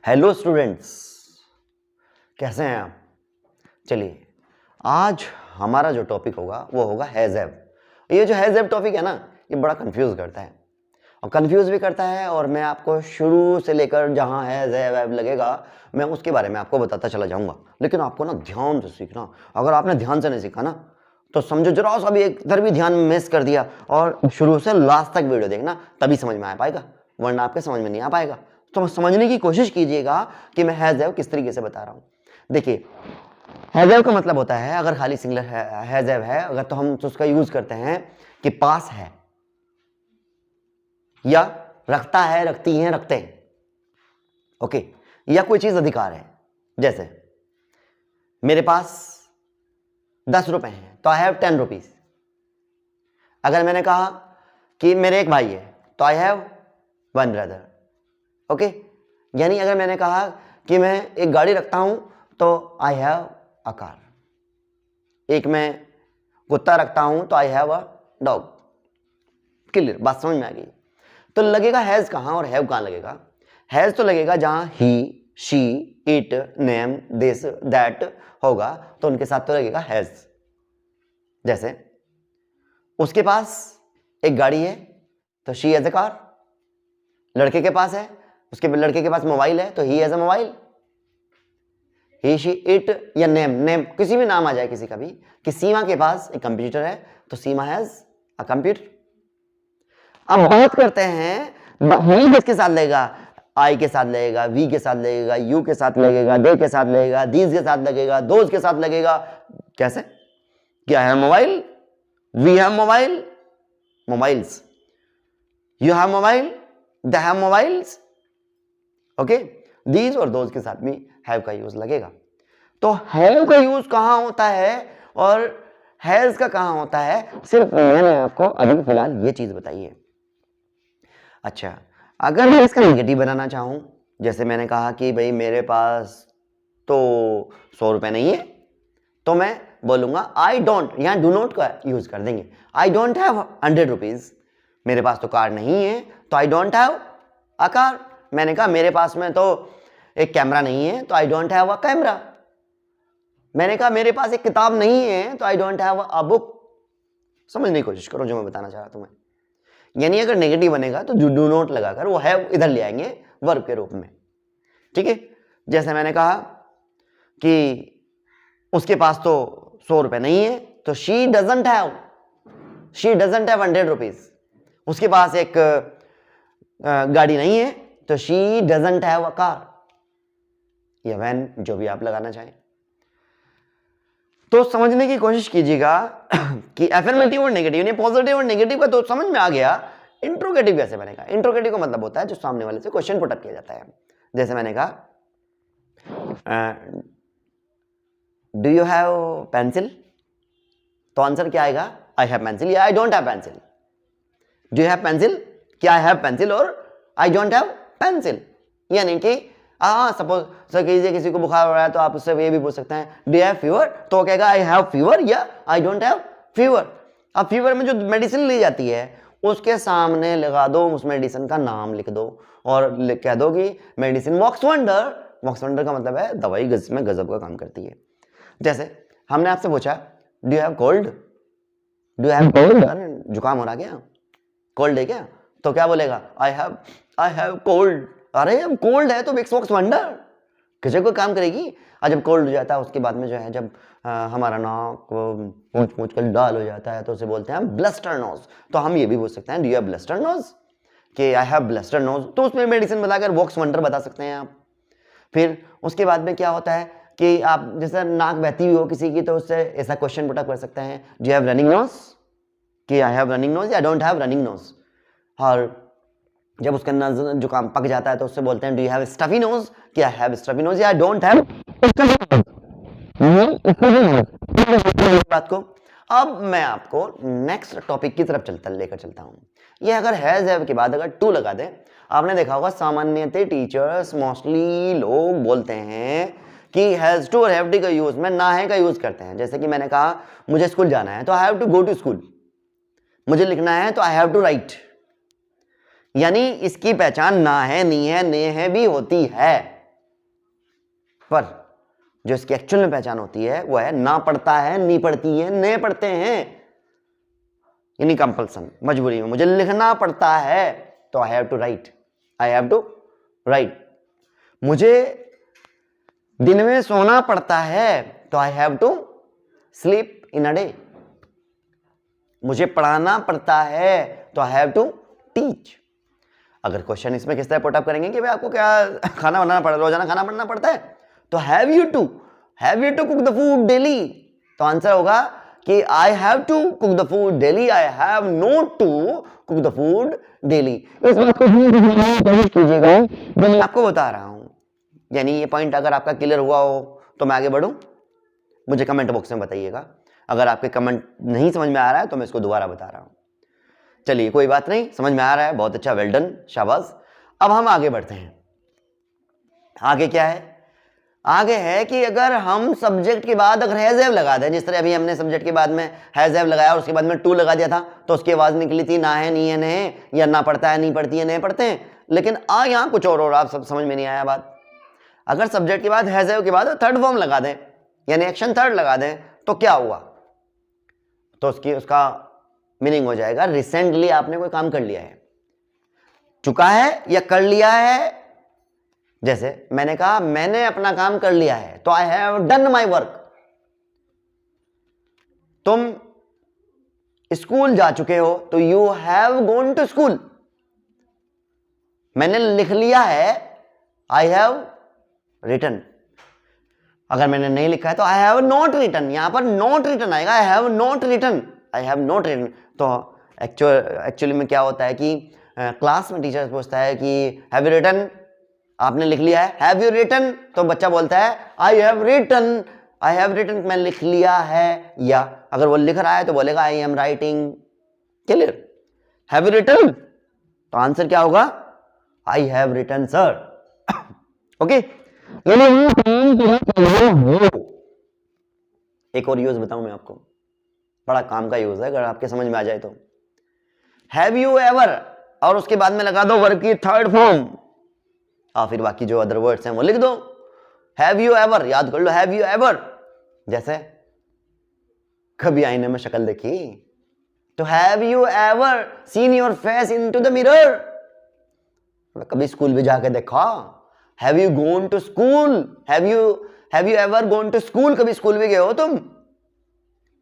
Hello students, कैसे हैं आप? चलिए, आज हमारा जो टॉपिक होगा वो होगा हैज़ हैव। ये जो हैज़ हैव टॉपिक है ना, ये बड़ा कंफ्यूज करता है और कंफ्यूज भी करता है। और मैं आपको शुरू से लेकर जहाँ हैज़ हैव लगेगा मैं उसके बारे में आपको बताता चला जाऊंगा। लेकिन आपको ना ध्यान से सीखना। अगर आपने ध्यान से नहीं सीखा ना तो समझो जरा सा भी एक इधर भी ध्यान मिस कर दिया और शुरू से लास्ट तक वीडियो देखना, तभी समझ में आ पाएगा, वरना आपके समझ में नहीं आ पाएगा। तो समझने की कोशिश कीजिएगा कि मैं हैज़ हैव किस तरीके से बता रहा हूं। देखिए, हैज़ हैव का मतलब होता है, अगर खाली सिंगुलर हैज़ हैव है अगर, तो हम तो उसका यूज करते हैं कि पास है या रखता है, रखती हैं, रखते हैं, ओके, या कोई चीज अधिकार है। जैसे मेरे पास 10 रुपए हैं तो आई हैव 10 रुपीज। अगर मैंने कहा कि मेरे एक भाई है तो आई हैव 1 ब्रदर, ओके। यानी अगर मैंने कहा कि मैं एक गाड़ी रखता हूं तो आई हैव अ कार। एक मैं कुत्ता रखता हूं तो I have a dog. Clear, बात समझ में आ गई? तो लगेगा हैज कहां और हैव कहां लगेगा? हैज तो लगेगा जहां he, she, it, name, this, that होगा, तो उनके साथ तो लगेगा हैज। जैसे उसके पास एक गाड़ी है तो शी हैज अ कार। लड़के के पास है, उसके लड़के के पास मोबाइल है तो he has a mobile. He, she, it या नेम, नेम किसी भी नाम आ जाए किसी का भी, कि सीमा के पास एक कंप्यूटर है तो सीमा हैज अ कंप्यूटर। अब बात करते हैं ही किसके साथ लगेगा? आई के साथ लगेगा, वी के साथ लगेगा, यू के साथ लगेगा, दे के साथ लगेगा, दीज के साथ लगेगा, दोज के साथ लगेगा। कैसे? क्या है mobile? We have mobile, mobiles. You have mobile, they have mobiles, okay. These और दोज के साथ भी हैव का यूज लगेगा। तो हैव का यूज कहां होता है और हैज का कहां होता है, सिर्फ मैंने आपको अभी फिलहाल ये चीज बताई है। अच्छा, अगर मैं इसका नेगेटिव बनाना चाहूं, जैसे मैंने कहा कि भाई मेरे पास तो 100 रुपए नहीं है, तो मैं बोलूंगा आई डोंट, यहां डू नॉट का यूज कर देंगे। I don't have 100 rupees. मेरे पास तो कार नहीं है तो I don't have a car. मैंने कहा मेरे पास में तो एक कैमरा नहीं है तो I don't have a camera. मैंने कहा मेरे पास एक किताब नहीं है तो I don't have a book. समझने की कोशिश करो जो मैं बताना चाह रहा तुम्हें। यानी अगर नेगेटिव बनेगा तो डू नॉट लगाकर वो है इधर ले आएंगे वर्ब के रूप में, ठीक है। जैसे मैंने कहा कि उसके पास तो 100 रुपए नहीं है तो शी डजंट हैव 100 रुपीज। उसके पास एक गाड़ी नहीं है तो she doesn't have a car या वैन, जो भी आप लगाना चाहें। तो समझने की कोशिश कीजिएगा कि एफर्मेटिव और नेगेटिव, यानी पॉजिटिव और नेगेटिव का तो समझ में आ गया। इंट्रोगेटिव कैसे बनेगा? इंट्रोगेटिव का मतलब होता है जो सामने वाले से क्वेश्चन पुट अप किया जाता है। जैसे मैंने कहा डू यू हैव पेंसिल, तो आंसर क्या आएगा? आई हैव पेंसिल या I don't have pencil. Do you have pencil, क्या आई हैव पेंसिल, और आई डोंट हैव पेंसिल। यानी कि सपोज सर किसी को बुखार हो रहा है तो आप उससे ये भी पूछ सकते हैं डू यू हैव फीवर, तो कहेगा आई हैव फीवर या आई डोंट हैव फीवर। अब फीवर में जो मेडिसिन ली जाती है उसके सामने लगा दो, उस मेडिसिन का नाम लिख दो और कह दो कि मेडिसिन वॉक्स वंडर। वॉक्स वंडर का मतलब है दवाई में गजब का काम करती है। जैसे हमने आपसे पूछा do you have cold, do you have cold, जुकाम हो रहा क्या, कोल्ड है क्या, तो क्या बोलेगा? I have cold. अरे अब कोल्ड है तो विक्स वॉक्स वंडर किसी को काम करेगी। और जब कोल्ड हो जाता है उसके बाद में जो है जब हमारा नाक पूंछ पूंछ कर लाल हो जाता है तो उसे बोलते हैं ब्लस्टर नोज। तो हम ये भी बोल सकते हैं do you have blister nose, कि आई हैव ब्लस्टर नोज, तो उसमें मेडिसिन बताकर वॉक्स वंडर बता सकते हैं आप। फिर उसके बाद में क्या होता है कि आप जैसे नाक बहती हुई हो किसी की तो उससे ऐसा क्वेश्चन पुट अप कर सकते हैं do you have running nose, कि आई हैव रनिंग नोज या डोंट हैव रनिंग नोज। और जब उसका जुकाम पक जाता है तो उससे बोलते हैं do you have stuffy nose, कि आई हैव स्टफी नोज या डोंट हैव बात को। अब मैं आपको नेक्स्ट टॉपिक की तरफ लेकर चलता हूं। ये अगर हैज हैव के बाद अगर टू लगा दे, आपने देखा होगा सामान्यतः टीचर्स मोस्टली लोग बोलते हैं कि हैज टू और हैव टू का यूज में ना है का यूज करते हैं। जैसे कि मैंने कहा मुझे स्कूल जाना है तो I have to go to school, मुझे लिखना है तो आई हैव टू राइट। यानी इसकी पहचान ना है, नहीं है, ने है भी होती है। पर जो इसकी एक्चुअल में पहचान होती है वो है ना पढ़ता है, नहीं पढ़ती है, नहीं पढ़ते हैं, यानी कंपल्सन, मजबूरी में मुझे लिखना पड़ता है तो I have to write, I have to write. मुझे दिन में सोना पड़ता है तो I have to sleep in a day. मुझे पढ़ाना पड़ता है तो आई हैव टू टीच। अगर क्वेश्चन इसमें किस तरह पुटअप करेंगे कि भाई आपको क्या खाना बनाना पड़ता है, रोजाना खाना बनाना पड़ता है, तो have you to cook the food daily, तो आंसर होगा कि I have to cook the food daily, I have not to cook the food daily. इस बात को कीजिएगा, मैं आपको बता रहा हूं, यानी ये पॉइंट अगर आपका क्लियर हुआ हो तो मैं आगे बढ़ूं, मुझे कमेंट बॉक्स में बताइएगा। अगर आपके कमेंट नहीं समझ में आ रहा है तो मैं इसको दोबारा बता रहा हूं। चलिए कोई बात नहीं, समझ में आ रहा है, बहुत अच्छा, वेल डन, शाबाश। अब हम आगे बढ़ते हैं। आगे क्या है? आगे है कि अगर हम सब्जेक्ट के बाद अगर हैज हैव लगा दें, जिस तरह अभी हमने सब्जेक्ट के बाद में हैज हैव लगाया और उसके बाद में टू लगा दिया था, तो उसकी आवाज निकली थी ना है, नहीं है, नहीं, या ना पढ़ता है, नहीं पढ़ती है, नहीं पढ़ते हैं। लेकिन यहाँ कुछ और आप सब समझ में नहीं आया बात। अगर सब्जेक्ट के बाद हैज हैव के बाद थर्ड फॉर्म लगा दें, यानी एक्शन थर्ड लगा दें, तो क्या हुआ? तो उसका मीनिंग हो जाएगा रिसेंटली आपने कोई काम कर लिया है, चुका है या कर लिया है। जैसे मैंने कहा मैंने अपना काम कर लिया है, तो I have done my work. तुम स्कूल जा चुके हो तो you have gone to school. मैंने लिख लिया है, आई हैव रिटन। अगर मैंने नहीं लिखा है तो आई हैव नॉट रिटन, यहां पर नॉट रिटन आएगा, I have not written, I have not written. तो एक्चुअली में क्या होता है कि क्लास में टीचर पूछता है कि हैव यू रिटन, आपने लिख लिया है, हैव यू रिटन, तो बच्चा बोलता है I have written, I have written, मैं लिख लिया है। या अगर वो लिख रहा है तो बोलेगा I am writing. Clear? Have you written, तो आंसर क्या होगा? I have written sir. Okay, एक और यूज बताऊं मैं आपको, बड़ा काम का यूज है, अगर आपके समझ में आ जाए तो। हैव यू एवर और उसके बाद में लगा दो वर्ब की थर्ड फॉर्म, और फिर बाकी जो अदर वर्ड्स हैं वो लिख दो। हैव यू एवर, याद कर लो, हैव यू एवर। जैसे कभी आईने में शक्ल देखी, तो have you ever seen your face into the mirror, कभी स्कूल भी जाके देखा। Have you gone to school, have you ever gone to school, कभी स्कूल भी गए हो तुम,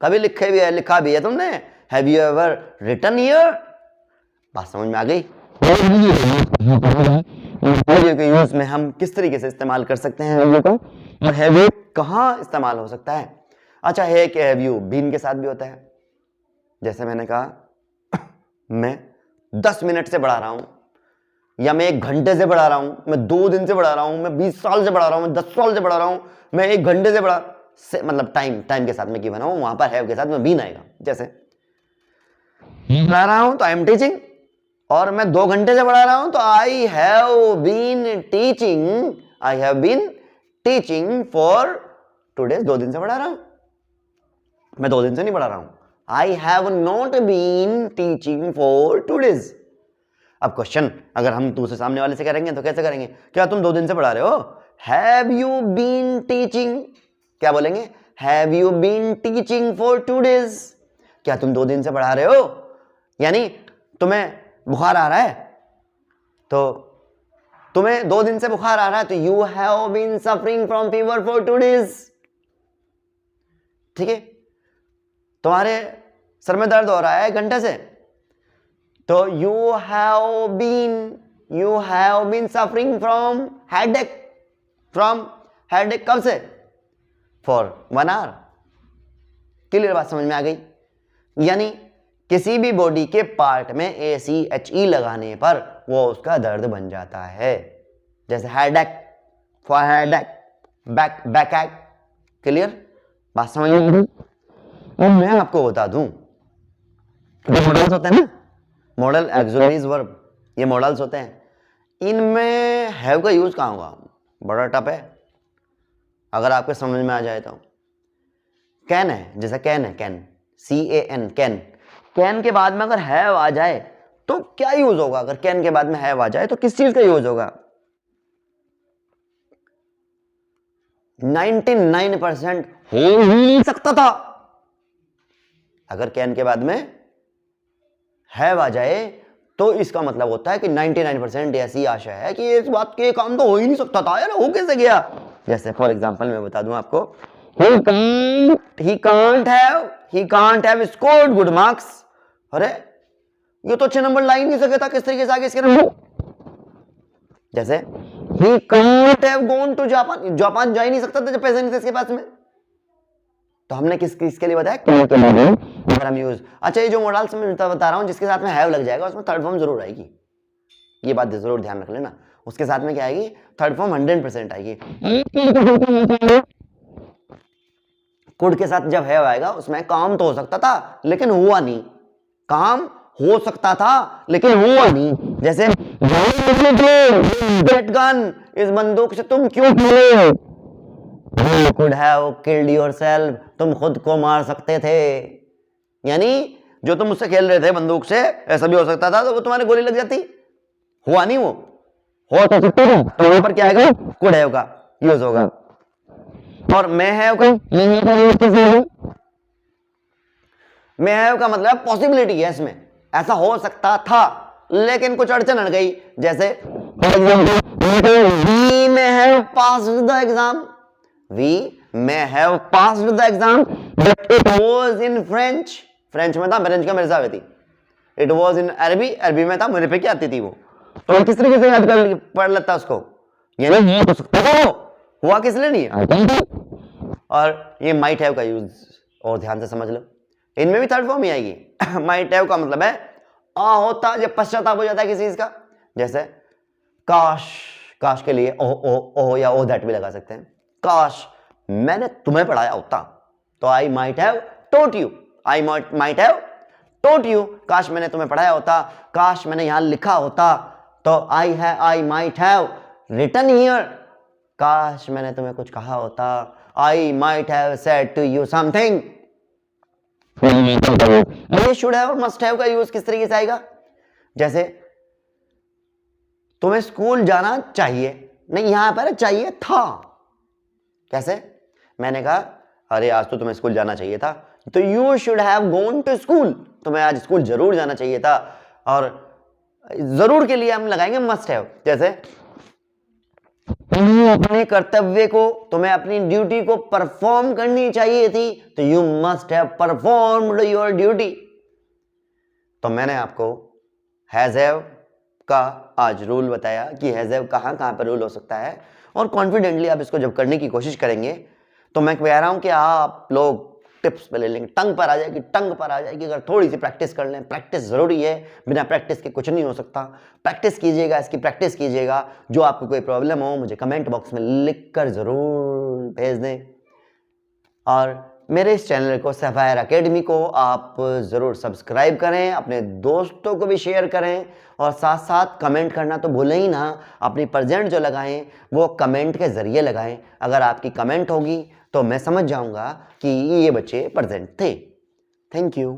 कभी लिखा भी है तुमने, have you ever written here. बात समझ में आ गई? हैव के यूज में हम किस तरीके से इस्तेमाल कर सकते हैं हैव यू का, और हैव यू कहां इस्तेमाल हो सकता है? अच्छा है कि हैव यू बीन के साथ भी होता है। जैसे मैंने कहा मैं 10 मिनट से बढ़ा रहा हूं, या मैं 1 घंटे से बढ़ा रहा हूं, मैं 2 दिन से बढ़ा रहा हूं, मैं 20 साल से बढ़ा रहा हूं, मैं 10 साल से बढ़ा रहा हूं, मैं 1 घंटे से बढ़ा से, मतलब टाइम के साथ में की बना हूं, वहां पर हैव के साथ में बीन आएगा। जैसे बढ़ा रहा हूं तो आई एम टीचिंग, और मैं 2 घंटे से बढ़ा रहा हूं तो I have been teaching, I have been teaching for 2 days, 2 दिन से बढ़ा रहा हूं, मैं 2 दिन से नहीं बढ़ा रहा हूं। I have not been teaching for 2 days. अब क्वेश्चन अगर हम दूसरे सामने वाले से करेंगे तो कैसे करेंगे? क्या तुम 2 दिन से पढ़ा रहे हो? हैव यू बीन टीचिंग, क्या बोलेंगे? Have you been teaching for 2 days. क्या तुम 2 दिन से पढ़ा रहे हो? यानी तुम्हें बुखार आ रहा है, तो तुम्हें 2 दिन से बुखार आ रहा है, तो you have been suffering from fever for 2 days. ठीक है, तुम्हारे सर में दर्द हो रहा है 1 घंटे से, तो you have been suffering from headache, कब से? For 1 our. क्लियर बात समझ में आ गई? यानी किसी भी बॉडी के पार्ट में ACHE लगाने पर वो उसका दर्द बन जाता है। जैसे headache, for headache, back. Clear बात समझ में आ गई? और मैं आपको बता दूं, मॉडल्स होते हैं ना, मॉडल ऑक्सिलरीज वर्ब, ये मॉडल्स होते हैं, इनमें हैव का यूज कहां होगा? बड़ा टफ है, अगर आपके समझ में आ जाए तो। कैन है, जैसा कैन है, कैन, CAN, कैन के बाद में अगर हैव आ जाए तो क्या यूज होगा? अगर कैन के बाद में हैव आ जाए तो किस चीज का यूज होगा? 99% हो ही नहीं सकता था। अगर कैन के बाद में हैव आ जाए तो इसका मतलब होता है कि 99% ऐसी आशा है कि इस बात के काम तो हो ही नहीं सकता था यार, हो कैसे गया। जैसे फॉर एग्जांपल मैं बता दूं आपको, he can't have scored good marks। अरे ये तो अच्छे नंबर ला ही नहीं सके था, किस तरीके से आगे इसके नंबर। जैसे he can't have gone to Japan, Japan जा ही नहीं सकता था जब पैसे नहीं थे इसके पास में। तो हमने किसके लिए बताया, कैन के लिए हम यूज। अच्छा, ये जो मॉडल्स में बता रहा हूं जिसके साथ में हैव लग जाएगा उसमें थर्ड फॉर्म जरूर आएगी, ये बात जरूर ध्यान रख लेना। उसके साथ में क्या आएगी, थर्ड फॉर्म 100% आएगी। कुड के साथ जब हैव आएगा उसमें काम तो हो सकता था लेकिन हुआ नहीं, काम हो सकता था लेकिन हुआ नहीं। जैसे दैट गन, इस बंदूक से तुम क्यों खेले, You could have killed yourself, तुम खुद को मार सकते थे। यानी जो तुम मुझसे खेल रहे थे बंदूक से, ऐसा भी हो सकता था तो वो तुम्हारे गोली लग जाती, हुआ नहीं, वो हो तो सकता था। तो वहां पर क्या आएगा, could have का यूज होगा। और may have का यूज कैसे होगा, may have का मतलब पॉसिबिलिटी है, इसमें ऐसा हो सकता था लेकिन कुछ अड़चन अड़ गई। जैसे we may have passed the exam, we may have passed the exam but it was in French, French में था, फ्रेंच का मेरे साथ थी। It was in अरबी, अरबी में था, मेरे पे क्या आती थी वो। तो किस तरीके से याद कर पढ़ लेता उसको, यानी हो सकता था, वो हुआ किस लिए नहीं है। और ये might have का यूज और ध्यान से समझ लो, इनमें भी थर्ड फॉर्म ही आएगी। might have का मतलब है होता जब पश्चाताप हो जाता है किसी चीज का। जैसे काश, काश के लिए ओह या ओह दैट भी लगा सकते हैं। काश मैंने तुम्हें पढ़ाया होता, तो I might have taught you, I might have taught you, काश मैंने तुम्हें पढ़ाया होता। काश मैंने यहां लिखा होता, तो I might have written here, काश मैंने तुम्हें कुछ कहा होता। I might have said to you something. ये शुड हैव और मस्ट हैव का यूज किस तरीके से आएगा, जैसे तुम्हें स्कूल जाना चाहिए, नहीं यहां पर चाहिए था। कैसे, मैंने कहा अरे आज तो तुम्हें स्कूल जाना चाहिए था, तो you should have gone to school, तुम्हें आज स्कूल जरूर जाना चाहिए था। और जरूर के लिए हम लगाएंगे मस्ट हैव। जैसे अपने कर्तव्य को, तुम्हें अपनी ड्यूटी को परफॉर्म करनी चाहिए थी, तो you must have performed your duty. तो मैंने आपको हैज हैव का आज रूल बताया कि हैज हैव कहां कहां पर रूल हो सकता है, और कॉन्फिडेंटली आप इसको जब करने की कोशिश करेंगे तो मैं कह रहा हूं कि आप लोग टिप्स पे ले लेंगे, टंग पर आ जाएगी। अगर थोड़ी सी प्रैक्टिस कर लें, प्रैक्टिस जरूरी है, बिना प्रैक्टिस के कुछ नहीं हो सकता। प्रैक्टिस कीजिएगा, इसकी प्रैक्टिस कीजिएगा। जो आपको कोई प्रॉब्लम हो मुझे कमेंट बॉक्स में लिख कर जरूर भेज दें, और मेरे इस चैनल को सफायर एकेडमी को आप ज़रूर सब्सक्राइब करें, अपने दोस्तों को भी शेयर करें, और साथ साथ कमेंट करना तो भूलें ही ना। अपनी प्रेजेंट जो लगाएं वो कमेंट के ज़रिए लगाएं। अगर आपकी कमेंट होगी तो मैं समझ जाऊंगा कि ये बच्चे प्रेजेंट थे। Thank you.